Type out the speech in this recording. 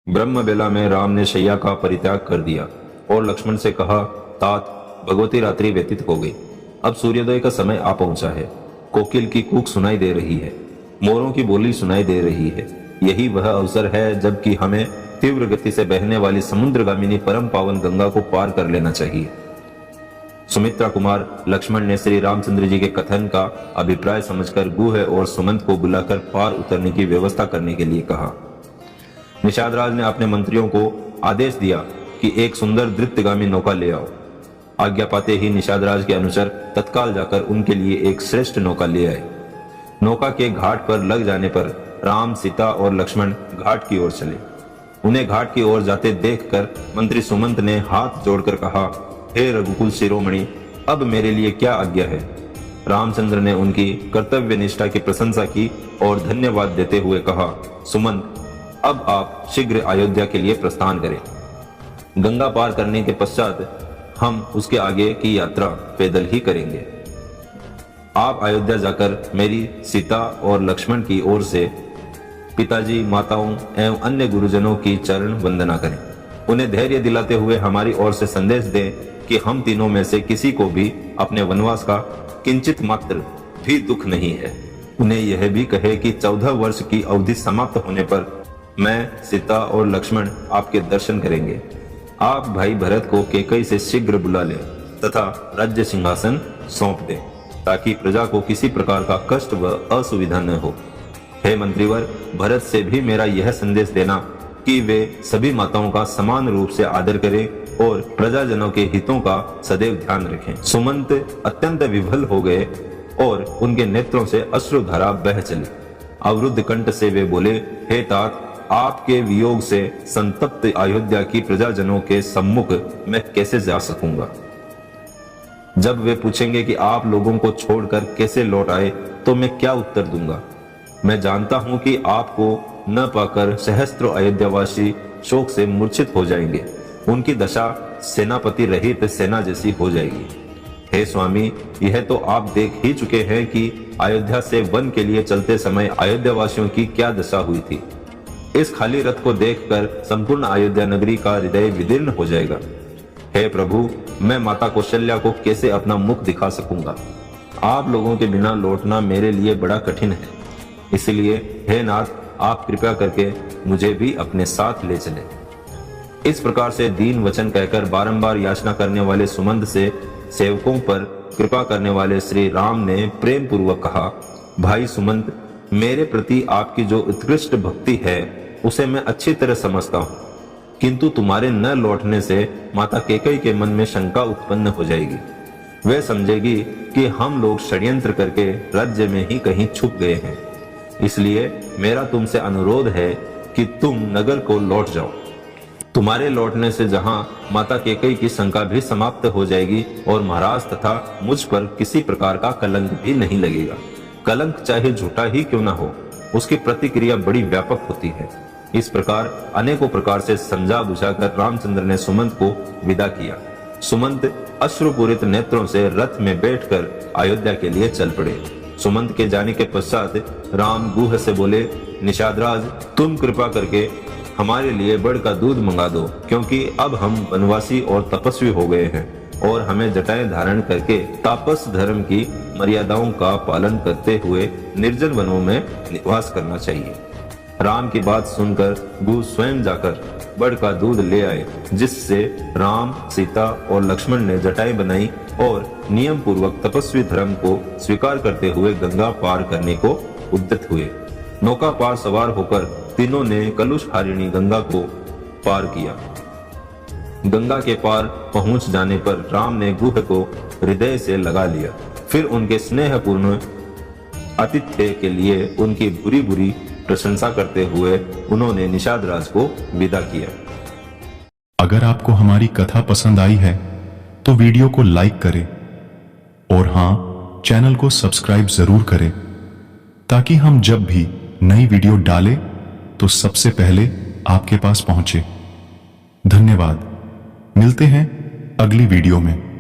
ब्रह्म बेला में राम ने शैया का परित्याग कर दिया और लक्ष्मण से कहा, तात, भगवती रात्रि व्यतीत हो गई, अब सूर्योदय का समय आ पहुंचा है। कोकिल की कूक सुनाई दे रही है, मोरों की बोली सुनाई दे रही है। यही वह अवसर है जबकि हमें तीव्र गति से बहने वाली समुद्रगामिनी परम पावन गंगा को पार कर लेना चाहिए। सुमित्रा कुमार लक्ष्मण ने श्री रामचंद्र जी के कथन का अभिप्राय समझकर गुह और सुमंत को बुलाकर पार उतरने की व्यवस्था करने के लिए कहा। निषाद राज ने अपने मंत्रियों को आदेश दिया कि एक सुंदर दृत्यगामी नौका ले आओ। आज्ञा पाते ही निषाद राज के अनुचर तत्काल जाकर उनके लिए एक श्रेष्ठ नौका ले आए। नौका के घाट पर लग जाने पर राम, सीता और लक्ष्मण घाट की ओर चले। उन्हें घाट की ओर जाते देखकर मंत्री सुमंत ने हाथ जोड़कर कहा, हे रघुकुल शिरोमणि, अब मेरे लिए क्या आज्ञा है। रामचंद्र ने उनकी कर्तव्य निष्ठा की प्रशंसा की और धन्यवाद देते हुए कहा, सुमंत, अब आप शीघ्र अयोध्या के लिए प्रस्थान करें। गंगा पार करने के पश्चात हम उसके आगे की यात्रा पैदल ही करेंगे। आप अयोध्या जाकर मेरी सीता और लक्ष्मण की ओर से पिताजी, माताओं एवं अन्य गुरुजनों की चरण वंदना करें। उन्हें धैर्य दिलाते हुए हमारी ओर से संदेश दें कि हम तीनों में से किसी को भी अपने वनवास का किंचित मात्र भी दुख नहीं है। उन्हें यह भी कहे कि 14 वर्ष की अवधि समाप्त होने पर मैं, सीता और लक्ष्मण आपके दर्शन करेंगे। आप भाई भरत को कैकेयी से शीघ्र बुला लें तथा राज्य सिंहासन सौंप दें ताकि प्रजा को किसी प्रकार का कष्ट व असुविधा न हो। हे मंत्रीवर, भरत से भी मेरा यह संदेश देना कि वे सभी माताओं का समान रूप से आदर करें और प्रजाजनों के हितों का सदैव ध्यान रखें। सुमंत अत्यंत विभल हो गए और उनके नेत्रों से अश्रुधारा बह चली। अवरुद्ध कंठ से वे बोले, हे तात, आपके वियोग से संतप्त अयोध्या की प्रजाजनों के सम्मुख मैं कैसे जा सकूंगा। जब वे पूछेंगे कि आप लोगों को छोड़कर कैसे लौट आए तो मैं क्या उत्तर दूंगा। मैं जानता हूं कि आपको न पाकर सहस्त्रों अयोध्यावासी शोक से मूर्छित हो जाएंगे। उनकी दशा सेनापति रहित सेना जैसी हो जाएगी। हे स्वामी, यह तो आप देख ही चुके हैं कि अयोध्या से वन के लिए चलते समय अयोध्यावासियों की क्या दशा हुई थी। इस खाली रथ को देखकर संपूर्ण अयोध्या नगरी का हृदय विदीर्ण हो जाएगा। हे प्रभु, मैं माता कौशल्या को कैसे अपना मुख दिखा सकूंगा। आप लोगों के बिना लौटना मेरे लिए बड़ा कठिन है। इसलिए हे नाथ, आप कृपया करके मुझे भी अपने साथ ले चले। इस प्रकार से दीन वचन कहकर बारंबार याचना करने वाले सुमंत से सेवकों पर कृपा करने वाले श्री राम ने प्रेम पूर्वक कहा, भाई सुमंत, मेरे प्रति आपकी जो उत्कृष्ट भक्ति है उसे मैं अच्छी तरह समझता हूँ, किंतु तुम्हारे न लौटने से माता कैकेयी के मन में शंका उत्पन्न हो जाएगी। वह समझेगी कि हम लोग षड्यंत्र करके राज्य में ही कहीं छुप गए हैं। इसलिए मेरा तुमसे अनुरोध है कि तुम नगर को लौट जाओ। तुम्हारे लौटने से जहां माता कैकेयी की शंका भी समाप्त हो जाएगी और महाराज तथा मुझ पर किसी प्रकार का कलंक भी नहीं लगेगा। कलंक चाहे झूठा ही क्यों ना हो, उसकी प्रतिक्रिया बड़ी व्यापक होती है। इस प्रकार अनेकों प्रकार से समझा बुझाकर रामचंद्र ने सुमंत को विदा किया। सुमंत अश्रुपूरित नेत्रों से रथ में बैठकर अयोध्या के लिए चल पड़े। सुमंत के जाने के पश्चात राम गुह से बोले, निषादराज, तुम कृपा करके हमारे लिए बढ़ का दूध मंगा दो, क्योंकि अब हम वनवासी और तपस्वी हो गए हैं और हमें जटाएं धारण करके तापस धर्म की मर्यादाओं का पालन करते हुए निर्जन वनों में निवास करना चाहिए। राम की बात सुनकर गु स्वयं जाकर बढ़ का दूध ले आए, जिससे राम, सीता और लक्ष्मण ने जटाएं बनाई और नियम पूर्वक तपस्वी धर्म को स्वीकार करते हुए गंगा पार करने को उद्यत हुए। नौका पार सवार होकर तीनों ने कलुष हारिणी गंगा को पार किया। गंगा के पार पहुंच जाने पर राम ने गुह को हृदय से लगा लिया। फिर उनके स्नेहपूर्ण आतिथ्य के लिए उनकी बुरी बुरी प्रशंसा करते हुए उन्होंने निषाद राज को विदा किया। अगर आपको हमारी कथा पसंद आई है तो वीडियो को लाइक करें और हां, चैनल को सब्सक्राइब जरूर करें ताकि हम जब भी नई वीडियो डालें तो सबसे पहले आपके पास पहुंचे। धन्यवाद। मिलते हैं अगली वीडियो में।